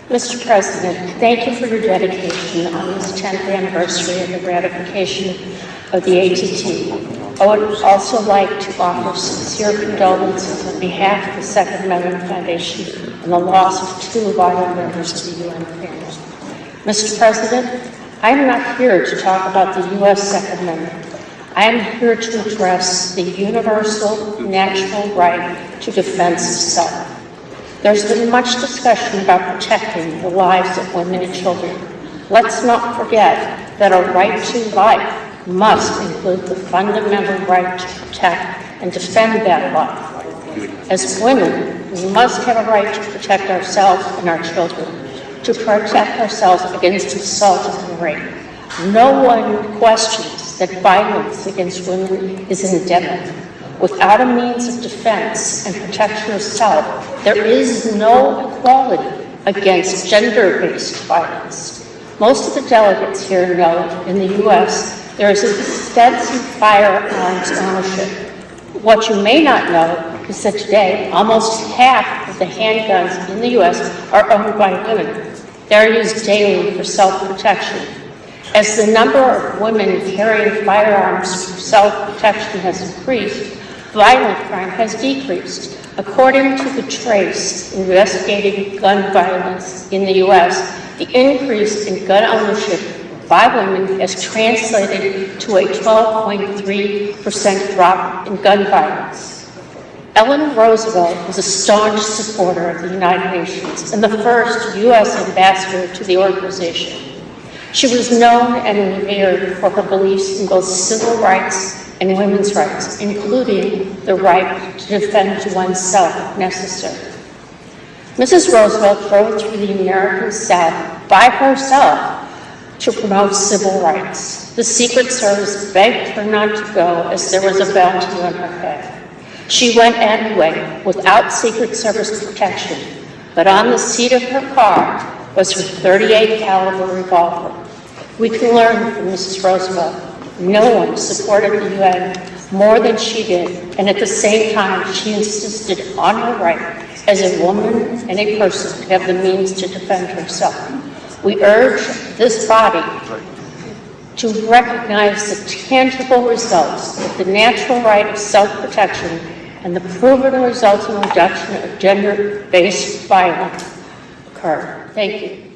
Mr. President, thank you for your dedication on this 10th anniversary of the ratification of the ATT. I would also like to offer sincere condolences on behalf of the Second Amendment Foundation on the loss of two vital members of the UN family. Mr. President, I am not here to talk about the U.S. Second Amendment. I am here to address the universal natural right to defense of self. There's been much discussion about protecting the lives of women and children. Let's not forget that our right to life must include the fundamental right to protect and defend that life. As women, we must have a right to protect ourselves and our children, to protect ourselves against assault and rape. No one questions that violence against women is endemic. Without a means of defense and protection of self, there is no equality against gender-based violence. Most of the delegates here know in the U.S. there is extensive firearms ownership. What you may not know is that today almost half of the handguns in the U.S. are owned by women. They are used daily for self-protection. As the number of women carrying firearms for self-protection has increased, violent crime has decreased. According to the Trace investigating gun violence in the U.S., the increase in gun ownership by women has translated to a 12.3% drop in gun violence. Eleanor Roosevelt was a staunch supporter of the United Nations and the first U.S. ambassador to the organization. She was known and revered for her beliefs in both civil rights and women's rights, including the right to defend oneself if necessary. Mrs. Roosevelt rode through the American South by herself to promote civil rights. The Secret Service begged her not to go as there was a bounty on her head. She went anyway without Secret Service protection, but on the seat of her car was her .38 caliber revolver. We can learn from Mrs. Roosevelt. No one supported the UN more than she did, and at the same time, she insisted on her right as a woman and a person to have the means to defend herself. We urge this body to recognize the tangible results of the natural right of self-protection and the proven resulting reduction of gender-based violence occur. Thank you.